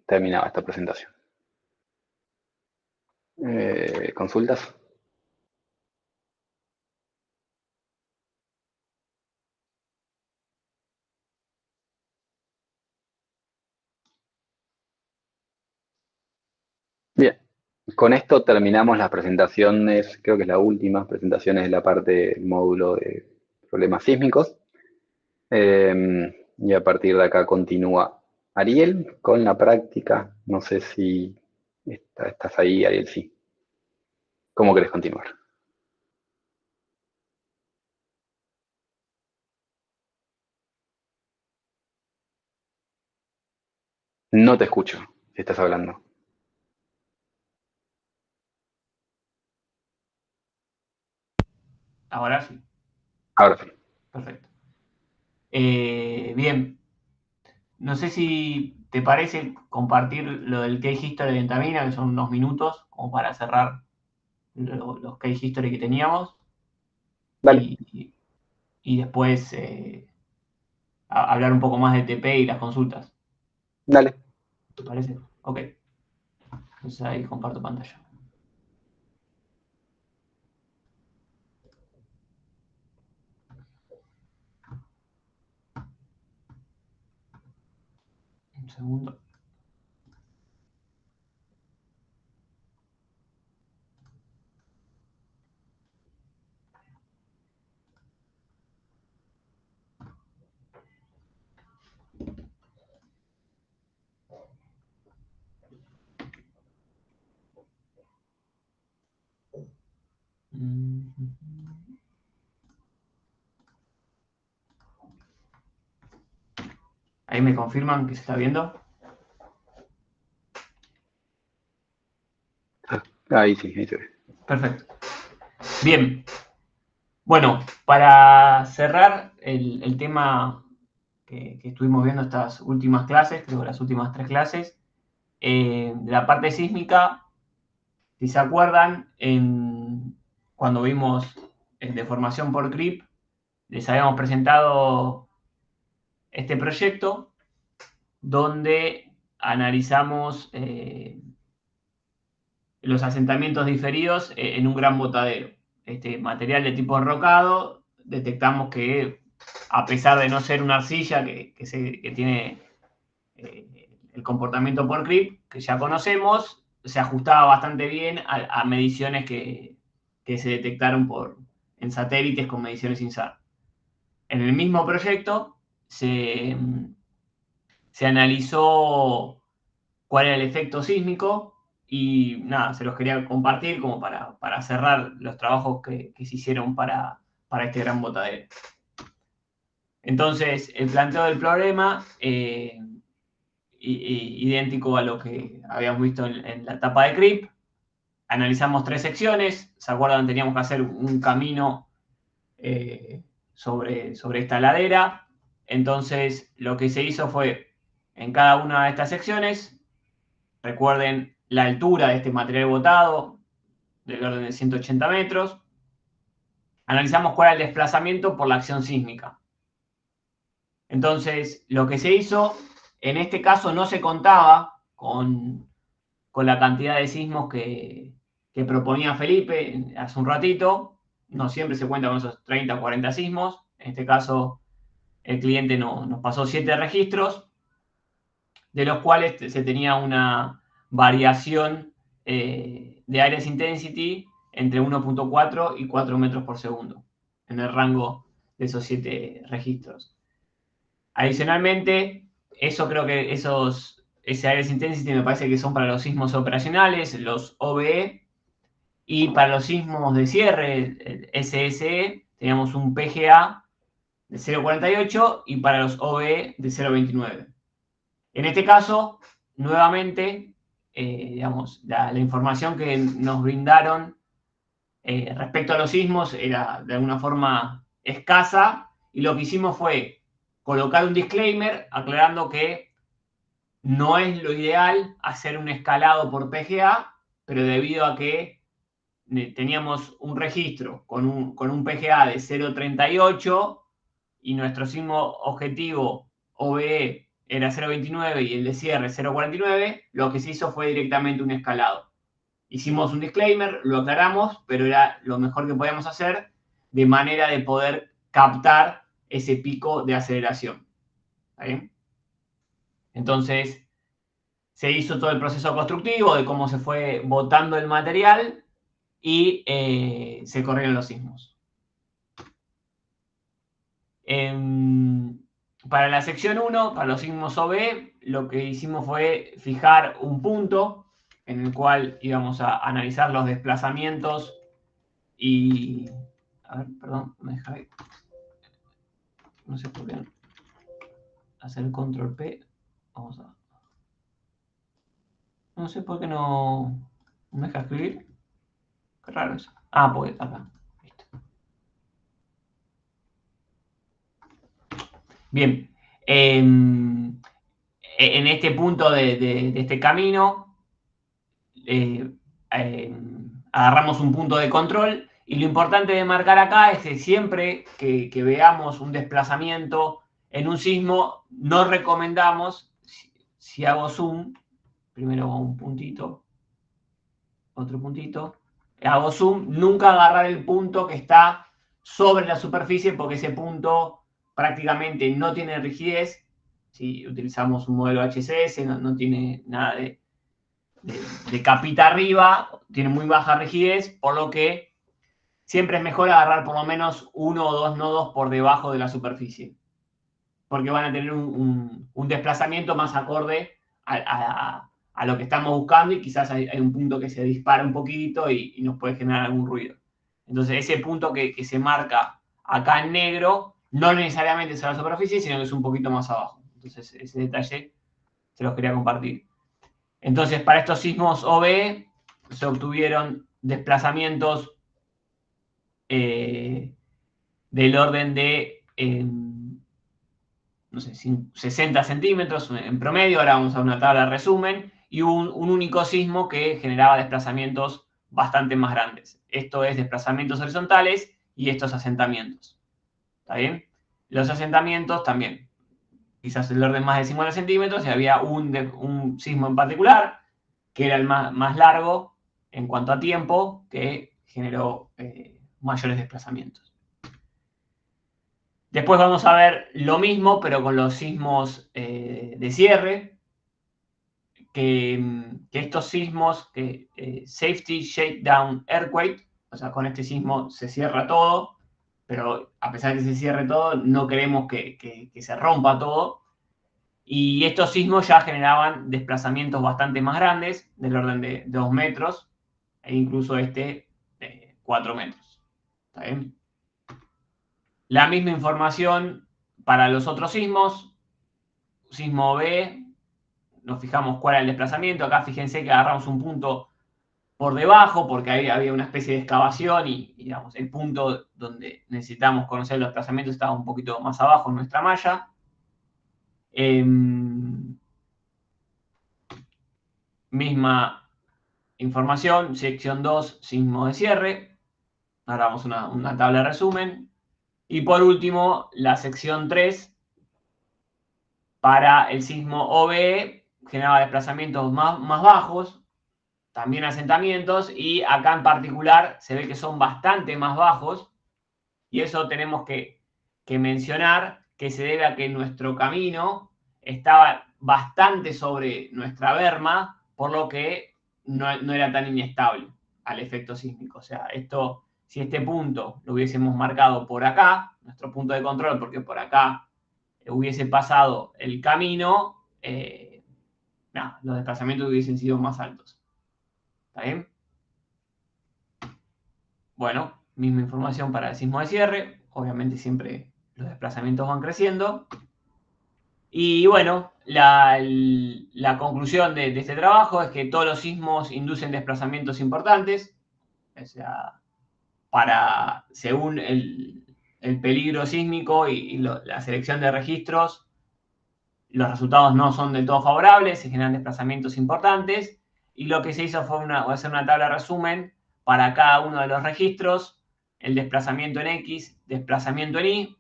terminaba esta presentación. ¿Consultas? Bien, con esto terminamos las presentaciones, creo que es la última presentaciones de la parte del módulo de problemas sísmicos. Y a partir de acá continúa Ariel con la práctica. No sé si estás ahí, Ariel, sí. ¿Cómo querés continuar? No te escucho si estás hablando.
Ahora sí.
Ahora sí.
Perfecto. Bien. No sé si te parece compartir lo del case history de Ventamina, que son unos minutos, como para cerrar los case history que teníamos.
Vale.
Y después hablar un poco más de TP y las consultas.
Dale.
¿Te parece? Ok. Entonces ahí comparto pantalla. Un segundo. Ahí me confirman que se está viendo.
Ahí sí, ahí se ve.
Perfecto. Bien. Bueno, para cerrar el tema que estuvimos viendo estas últimas clases, creo que las últimas 3 clases, de la parte sísmica, si se acuerdan, cuando vimos deformación por creep, les habíamos presentado este proyecto donde analizamos los asentamientos diferidos en un gran botadero. Este material de tipo enrocado, detectamos que a pesar de no ser una arcilla que tiene el comportamiento por creep, que ya conocemos, se ajustaba bastante bien a mediciones que se detectaron en satélites con mediciones INSAR. En el mismo proyecto se analizó cuál era el efecto sísmico y nada, se los quería compartir como para cerrar los trabajos que se hicieron para este gran botadero. Entonces, el planteo del problema, idéntico a lo que habíamos visto en la etapa de creep, analizamos 3 secciones, ¿se acuerdan? Teníamos que hacer un camino sobre esta ladera. Entonces, lo que se hizo fue, en cada una de estas secciones, recuerden la altura de este material botado, del orden de 180 metros. Analizamos cuál era el desplazamiento por la acción sísmica. Entonces, lo que se hizo, en este caso no se contaba con la cantidad de sismos que que proponía Felipe hace un ratito. No siempre se cuenta con esos 30 o 40 sismos. En este caso, el cliente nos pasó 7 registros, de los cuales se tenía una variación de Areas Intensity entre 1.4 y 4 metros por segundo en el rango de esos 7 registros. Adicionalmente, eso creo que ese Areas Intensity me parece que son para los sismos operacionales, los OBE, y para los sismos de cierre, el SSE, teníamos un PGA de 0.48 y para los OBE de 0.29. En este caso, nuevamente, digamos, la información que nos brindaron respecto a los sismos era de alguna forma escasa, y lo que hicimos fue colocar un disclaimer aclarando que no es lo ideal hacer un escalado por PGA, pero debido a que teníamos un registro con un PGA de 0.38 y nuestro sismo objetivo OBE era 0.29 y el de cierre 0.49, lo que se hizo fue directamente un escalado. Hicimos un disclaimer, lo aclaramos, pero era lo mejor que podíamos hacer de manera de poder captar ese pico de aceleración. ¿Está bien? Entonces, se hizo todo el proceso constructivo de cómo se fue botando el material y se corrieron los sismos. Para la sección 1, para los sismos OB, lo que hicimos fue fijar un punto en el cual íbamos a analizar los desplazamientos y... A ver, perdón, me deja ahí. No sé por qué. Hacer control P. Vamos a... No sé por qué no me deja escribir. Qué raro eso. Ah, pues acá. Listo. Bien. En este punto de este camino, agarramos un punto de control, y lo importante de marcar acá es que siempre que veamos un desplazamiento en un sismo, no recomendamos, si hago zoom, primero un puntito, otro puntito, hago zoom, nunca agarrar el punto que está sobre la superficie, porque ese punto prácticamente no tiene rigidez. Si utilizamos un modelo HCS, no tiene nada de capita arriba, tiene muy baja rigidez, por lo que siempre es mejor agarrar por lo menos 1 o 2 nodos por debajo de la superficie, porque van a tener un desplazamiento más acorde a lo que estamos buscando, y quizás hay un punto que se dispara un poquito y nos puede generar algún ruido. Entonces, ese punto que se marca acá en negro no necesariamente es a la superficie, sino que es un poquito más abajo. Entonces, ese detalle se los quería compartir. Entonces, para estos sismos OBE se obtuvieron desplazamientos del orden de, no sé, 60 centímetros en promedio. Ahora vamos a una tabla de resumen. Y hubo un único sismo que generaba desplazamientos bastante más grandes. Esto es desplazamientos horizontales y estos asentamientos. ¿Está bien? Los asentamientos también, quizás el orden más de 50 centímetros, y había un sismo en particular, que era el más largo en cuanto a tiempo, que generó mayores desplazamientos. Después vamos a ver lo mismo, pero con los sismos de cierre, que estos sismos, Safety Shakedown Earthquake, o sea, con este sismo se cierra todo, pero a pesar de que se cierre todo, no queremos que se rompa todo. Y estos sismos ya generaban desplazamientos bastante más grandes, del orden de 2 metros, e incluso 4 metros. ¿Está bien? La misma información para los otros sismos. Sismo B, nos fijamos cuál era el desplazamiento. Acá fíjense que agarramos un punto por debajo, porque ahí había una especie de excavación y digamos, el punto donde necesitamos conocer los desplazamientos estaba un poquito más abajo en nuestra malla. Misma información, sección 2, sismo de cierre. Ahora vamos a una tabla de resumen. Y por último, la sección 3, para el sismo OBE, generaba desplazamientos más bajos, también asentamientos, y acá en particular se ve que son bastante más bajos, y eso tenemos que mencionar que se debe a que nuestro camino estaba bastante sobre nuestra berma, por lo que no era tan inestable al efecto sísmico. O sea, si este punto lo hubiésemos marcado por acá, nuestro punto de control, porque por acá hubiese pasado el camino, los desplazamientos hubiesen sido más altos. ¿Está bien? Bueno, misma información para el sismo de cierre. Obviamente siempre los desplazamientos van creciendo. Y bueno, la conclusión de este trabajo es que todos los sismos inducen desplazamientos importantes. O sea, según el peligro sísmico y la selección de registros, los resultados no son del todo favorables, se generan desplazamientos importantes. Y lo que se hizo fue hacer una tabla de resumen para cada uno de los registros, el desplazamiento en X, desplazamiento en Y,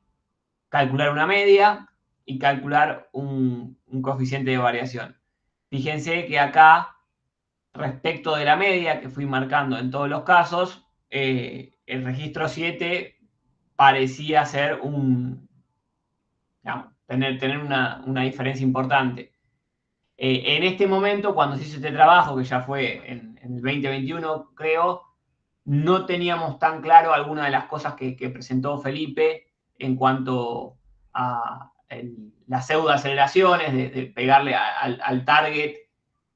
calcular una media y calcular un coeficiente de variación. Fíjense que acá, respecto de la media que fui marcando en todos los casos, el registro 7 parecía ser tener una diferencia importante. En este momento, cuando se hizo este trabajo, que ya fue en el 2021, creo, no teníamos tan claro algunas de las cosas que presentó Felipe en cuanto a las pseudoaceleraciones, de pegarle al target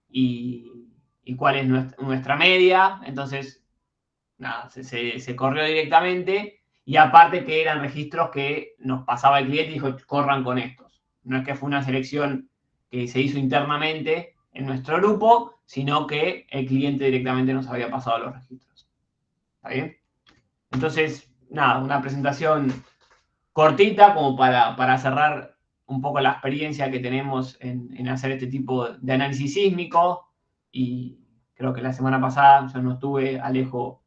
y cuál es nuestra media. Entonces, nada, se corrió directamente, y aparte que eran registros que nos pasaba el cliente y dijo, corran con estos. No es que fue una selección que se hizo internamente en nuestro grupo, sino que el cliente directamente nos había pasado los registros. ¿Está bien? Entonces, nada, una presentación cortita como para cerrar un poco la experiencia que tenemos en hacer este tipo de análisis sísmico. Y creo que la semana pasada, yo no estuve, Alejo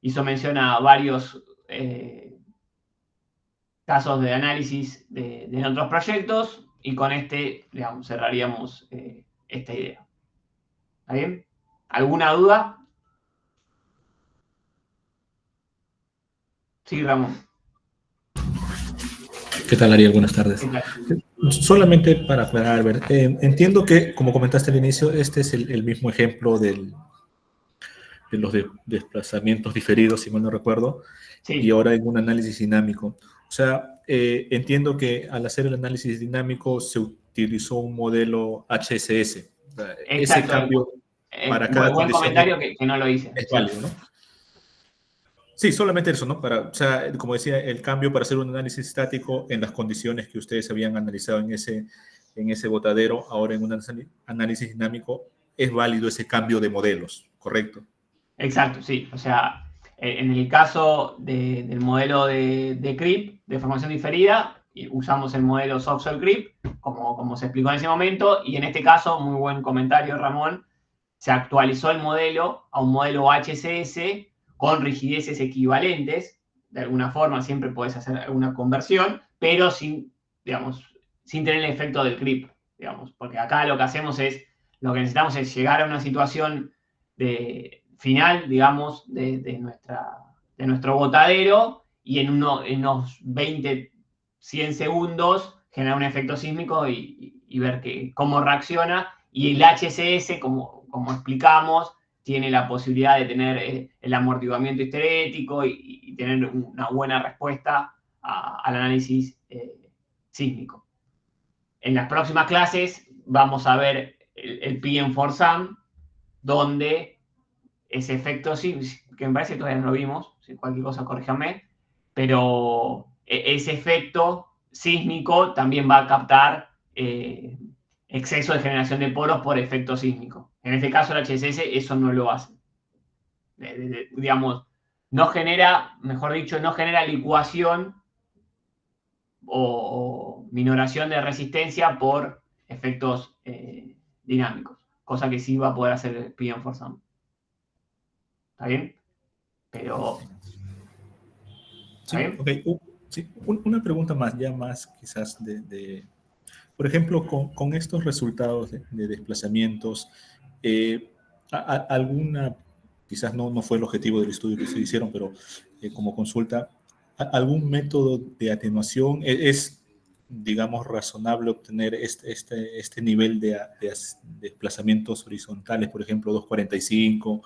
hizo mención a varios casos de análisis de otros proyectos, y con este, digamos, cerraríamos esta idea. ¿Está bien? ¿Alguna duda? Sí, Ramón.
¿Qué tal, Ariel? Buenas tardes. Solamente para aclarar, Albert, entiendo que, como comentaste al inicio, este es el mismo ejemplo de los desplazamientos diferidos, si mal no recuerdo, sí. Y ahora en un análisis dinámico. O sea, entiendo que al hacer el análisis dinámico se utilizó un modelo HSS. Ese cambio para cada
buen comentario que no lo hice.
Es válido, ¿no? Sí, solamente eso, ¿no? O sea, como decía, el cambio para hacer un análisis estático en las condiciones que ustedes habían analizado en ese botadero, ahora en un análisis dinámico, es válido ese cambio de modelos, ¿correcto?
Exacto, sí. O sea, en el caso del modelo de CRIP, de formación diferida, usamos el modelo Soft-Cell CRIP, como se explicó en ese momento, y en este caso, muy buen comentario, Ramón, se actualizó el modelo a un modelo HCS con rigideces equivalentes. De alguna forma siempre puedes hacer alguna conversión, pero sin tener el efecto del CRIP, digamos, porque acá lo que necesitamos es llegar a una situación final, digamos, de nuestro botadero, y en unos 20, 100 segundos generar un efecto sísmico y ver cómo reacciona. Y el HCS, como explicamos, tiene la posibilidad de tener el amortiguamiento histerético y tener una buena respuesta al análisis sísmico. En las próximas clases vamos a ver el PM4SAM, donde ese efecto sísmico, que me parece que todavía no lo vimos, si cualquier cosa corríjame, pero ese efecto sísmico también va a captar exceso de generación de poros por efecto sísmico. En este caso el HSS eso no lo hace. Digamos, no genera licuación o minoración de resistencia por efectos dinámicos, cosa que sí va a poder hacer el PM4SAM. ¿Está bien? Pero...
Sí, okay. Sí, una pregunta más, ya más quizás por ejemplo, con estos resultados de desplazamientos, alguna, quizás no fue el objetivo del estudio que se hicieron, pero como consulta, ¿algún método de atenuación es, digamos, razonable obtener este nivel de desplazamientos horizontales, por ejemplo, 245,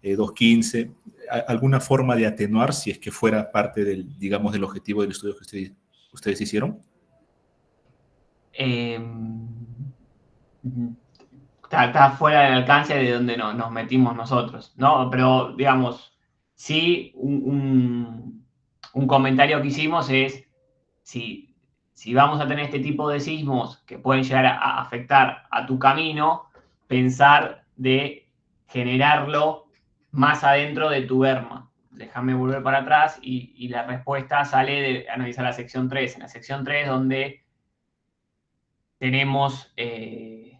215? ¿Alguna forma de atenuar si es que fuera parte del, digamos, del objetivo del estudio que ustedes hicieron?
Está fuera del alcance de donde nos metimos nosotros, ¿no? Pero, digamos, sí, un comentario que hicimos es, si vamos a tener este tipo de sismos que pueden llegar a afectar a tu camino, pensar de generarlo más adentro de tu berma. Déjame volver para atrás y la respuesta sale de analizar la sección 3. En la sección 3, donde tenemos el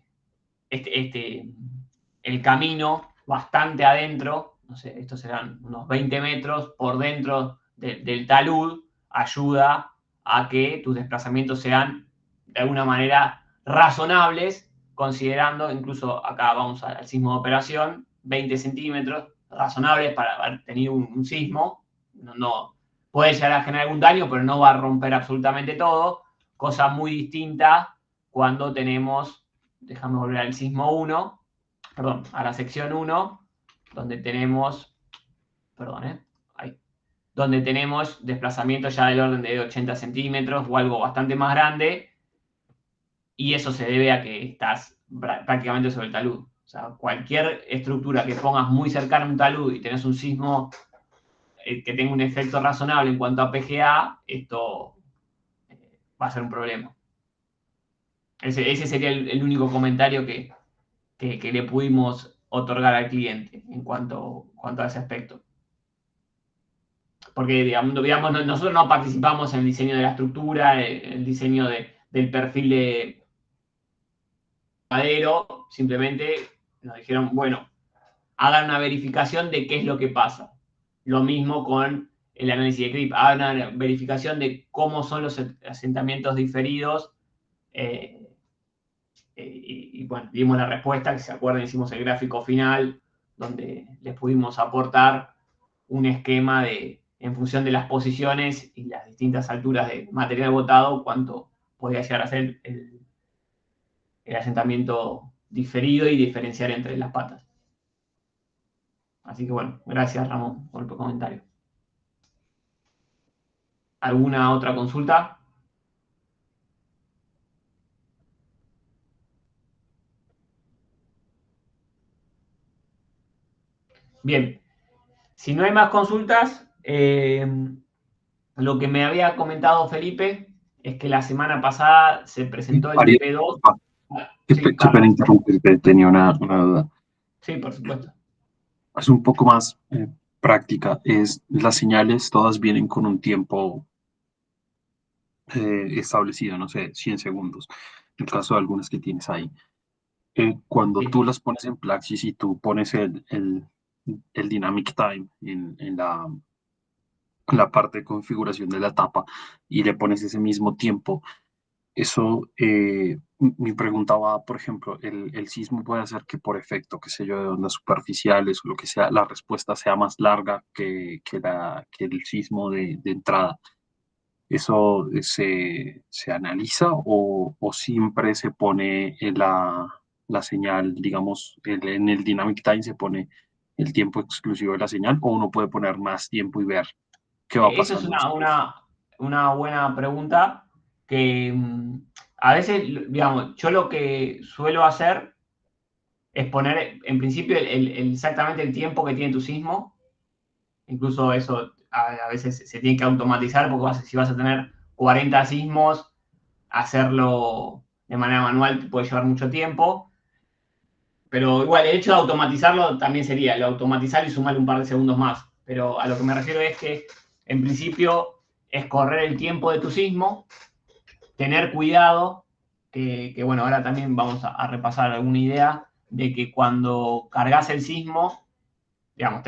camino bastante adentro, no sé, estos serán unos 20 metros por dentro del talud, ayuda a que tus desplazamientos sean de alguna manera razonables, considerando, incluso acá vamos al sismo de operación, 20 centímetros, razonables para haber tenido un sismo, no puede llegar a generar algún daño, pero no va a romper absolutamente todo, cosa muy distinta cuando tenemos, déjame volver al sismo 1, perdón, a la sección 1, donde tenemos, donde tenemos desplazamientos ya del orden de 80 centímetros o algo bastante más grande, y eso se debe a que estás prácticamente sobre el talud. O sea, cualquier estructura que pongas muy cercana a un talud y tenés un sismo que tenga un efecto razonable en cuanto a PGA, esto va a ser un problema. Ese sería el único comentario que le pudimos otorgar al cliente en cuanto a ese aspecto. Porque, digamos, nosotros no participamos en el diseño de la estructura, el diseño del perfil de madero, simplemente nos dijeron, bueno, hagan una verificación de qué es lo que pasa. Lo mismo con el análisis de CRIP, hagan una verificación de cómo son los asentamientos diferidos, y bueno, dimos la respuesta, que se acuerdan, hicimos el gráfico final, donde les pudimos aportar un esquema en función de las posiciones y las distintas alturas de material botado, cuánto podría llegar a ser el asentamiento diferido y diferenciar entre las patas. Así que bueno, gracias Ramón por el comentario. ¿Alguna otra consulta? Bien, si no hay más consultas, lo que me había comentado Felipe es que la semana pasada se presentó el DP2.
Qué pena interrumpirte, tenía una duda.
Sí, por supuesto.
Es un poco más práctica. Las señales todas vienen con un tiempo establecido, no sé, 100 segundos, en el caso de algunas que tienes ahí. Cuando tú las pones en Plaxis y tú pones el Dynamic Time en la parte de configuración de la tapa y le pones ese mismo tiempo, eso, mi pregunta va, por ejemplo, el sismo puede hacer que por efecto, qué sé yo, de ondas superficiales o lo que sea, la respuesta sea más larga que el sismo de entrada. ¿Eso se analiza o siempre se pone la señal, digamos, en el Dynamic Time se pone el tiempo exclusivo de la señal, o uno puede poner más tiempo y ver qué va
Eso es
pasando?
una buena pregunta que a veces, digamos, yo lo que suelo hacer es poner en principio exactamente el tiempo que tiene tu sismo. Incluso eso a veces se tiene que automatizar, porque si vas a tener 40 sismos, hacerlo de manera manual puede llevar mucho tiempo. Pero igual, el hecho de automatizarlo también sería lo automatizar y sumarle un par de segundos más. Pero a lo que me refiero es que, en principio, es correr el tiempo de tu sismo, tener cuidado, que bueno, ahora también vamos a repasar alguna idea de que cuando cargas el sismo, digamos,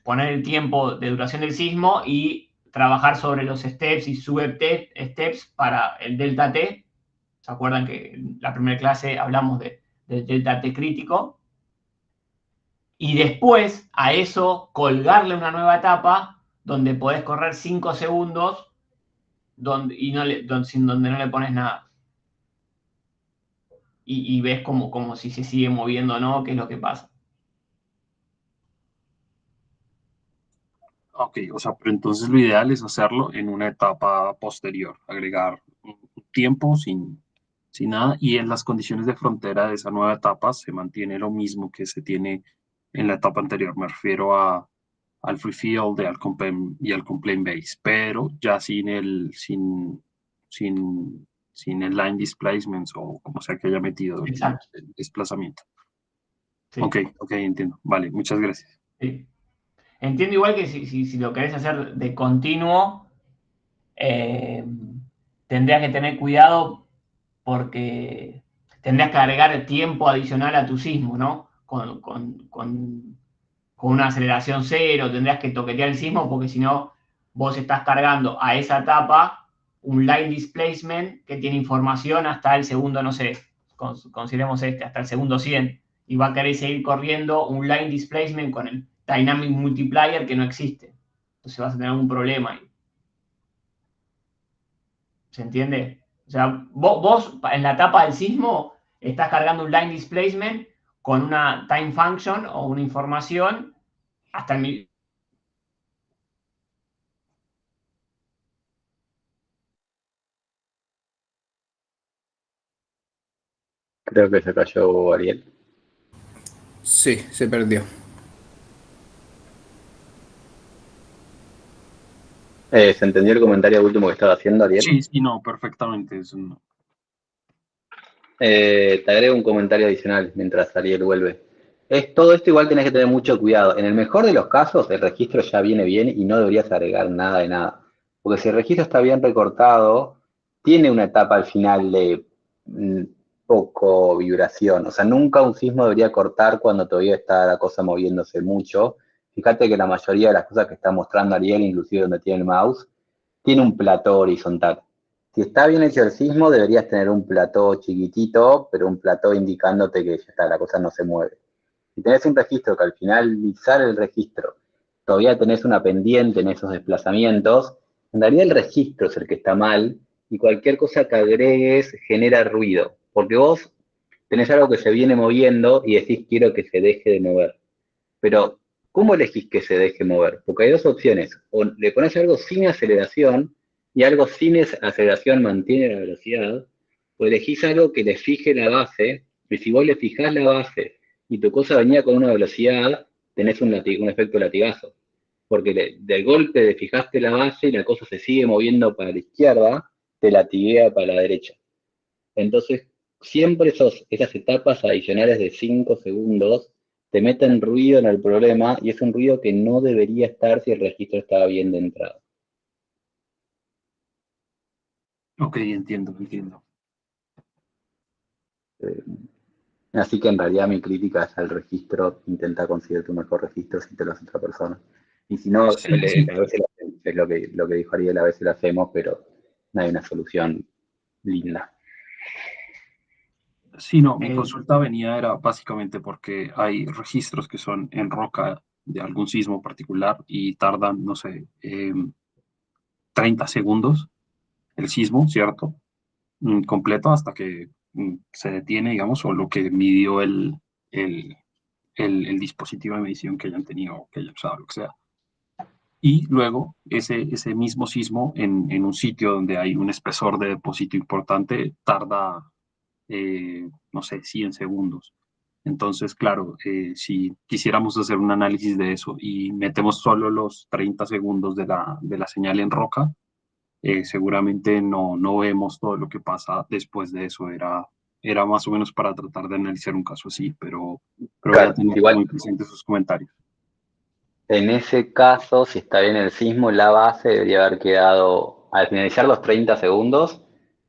poner el tiempo de duración del sismo y trabajar sobre los steps y sub-steps para el delta T. ¿Se acuerdan que en la primera clase hablamos del delta T crítico? y después a eso colgarle una nueva etapa donde podés correr 5 segundos donde no le pones nada. Y ves como si se sigue moviendo o no, qué es lo que pasa.
Ok, o sea, pero entonces lo ideal es hacerlo en una etapa posterior, agregar un tiempo sin nada, y en las condiciones de frontera de esa nueva etapa se mantiene lo mismo que se tiene en la etapa anterior. Me refiero al free field y al complaint base, pero ya sin el line displacements o como sea que haya metido
Exacto.
el desplazamiento.
Sí,
Ok, entiendo. Vale, muchas gracias.
sí. Entiendo igual que si lo querés hacer de continuo, tendrías que tener cuidado porque tendrías que agregar tiempo adicional a tu sismo, ¿no? Con una aceleración cero, tendrías que toquetear el sismo porque si no, vos estás cargando a esa etapa un line displacement que tiene información hasta el segundo, no sé, consideremos hasta el segundo 100, y va a querer seguir corriendo un line displacement con el dynamic multiplier que no existe. Entonces vas a tener un problema ahí. ¿Se entiende? O sea, vos en la etapa del sismo estás cargando un line displacement con una time function o una información hasta el...
Creo que se cayó Ariel.
Sí, se perdió.
¿Se entendió el comentario último que estaba haciendo, Ariel?
Sí, no, perfectamente.
Te agrego un comentario adicional mientras Ariel vuelve. Todo esto igual tenés que tener mucho cuidado. En el mejor de los casos, el registro ya viene bien y no deberías agregar nada de nada. Porque si el registro está bien recortado, tiene una etapa al final de poco vibración. O sea, nunca un sismo debería cortar cuando todavía está la cosa moviéndose mucho. Fíjate que la mayoría de las cosas que está mostrando Ariel, inclusive donde tiene el mouse, tiene un plató horizontal. Si está bien hecho el sismo, deberías tener un plató chiquitito, pero un plató indicándote que ya está, la cosa no se mueve. Si tenés un registro que al finalizar el registro todavía tenés una pendiente en esos desplazamientos, en realidad el registro es el que está mal y cualquier cosa que agregues genera ruido, porque vos tenés algo que se viene moviendo y decís quiero que se deje de mover. Pero, ¿cómo elegís que se deje mover? Porque hay dos opciones. O le pones algo sin aceleración y algo sin aceleración mantiene la velocidad, o elegís algo que le fije la base, y si vos le fijás la base y tu cosa venía con una velocidad, tenés un efecto latigazo. Porque del golpe de fijaste la base y la cosa se sigue moviendo para la izquierda, te latiguea para la derecha. Entonces, siempre esas etapas adicionales de 5 segundos te meten ruido en el problema y es un ruido que no debería estar si el registro estaba bien de entrada.
Ok, entiendo.
Eh, Así que en realidad mi crítica es al registro, intenta conseguir tu mejor registro si te lo hace otra persona. Y si no, a
Sí.
veces es lo que dijo Ariel, a veces lo hacemos, pero no hay una solución linda.
Sí, no, mi consulta era básicamente porque hay registros que son en roca de algún sismo particular y tardan, no sé, 30 segundos el sismo, ¿cierto? Completo hasta que se detiene, digamos, o lo que midió el, el dispositivo de medición que hayan tenido o que hayan usado, lo que sea. Y luego ese mismo sismo en un sitio donde hay un espesor de depósito importante tarda, no sé, 100 segundos. Entonces, claro, si quisiéramos hacer un análisis de eso y metemos solo los 30 segundos de la señal en roca, seguramente no vemos todo lo que pasa después de eso. Era más o menos para tratar de analizar un caso así, pero voy a
Claro,
tener
igual
muy presentes sus comentarios.
en ese caso, si está bien el sismo, la base debería haber quedado, al finalizar los 30 segundos,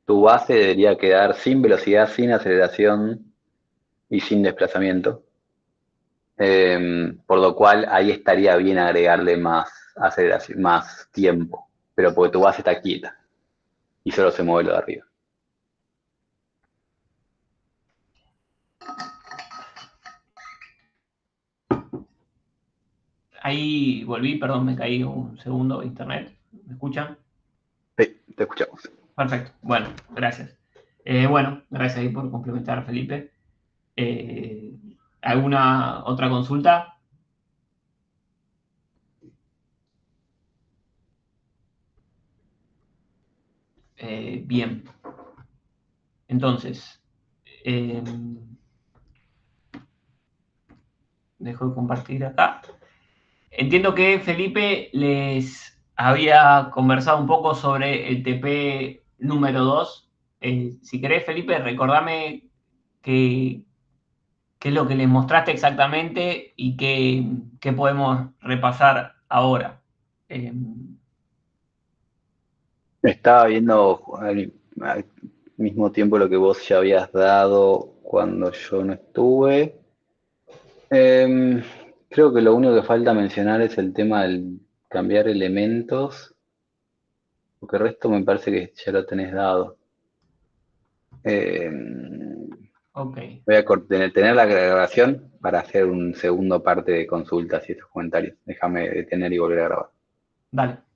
tu base debería quedar sin velocidad, sin aceleración y sin desplazamiento. Por lo cual ahí estaría bien agregarle más aceleración, más tiempo, pero porque tu base está quieta y solo se mueve lo de arriba.
Ahí volví, perdón, me caí un segundo de internet. ¿Me escuchan?
Sí, te escuchamos.
Perfecto. Bueno, gracias. Bueno, gracias ahí por complementar, Felipe. ¿Alguna otra consulta? Bien. Entonces, dejo de compartir acá. Entiendo que Felipe les había conversado un poco sobre el TP número 2. Si querés, Felipe, recordame qué es lo que les mostraste exactamente y qué podemos repasar ahora.
Estaba viendo al mismo tiempo lo que vos ya habías dado cuando yo no estuve. Creo que lo único que falta mencionar es el tema del cambiar elementos, porque el resto me parece que ya lo tenés dado.
Ok,
Voy a tener la grabación para hacer un segundo parte de consultas y estos comentarios. Déjame detener y volver a grabar.
dale.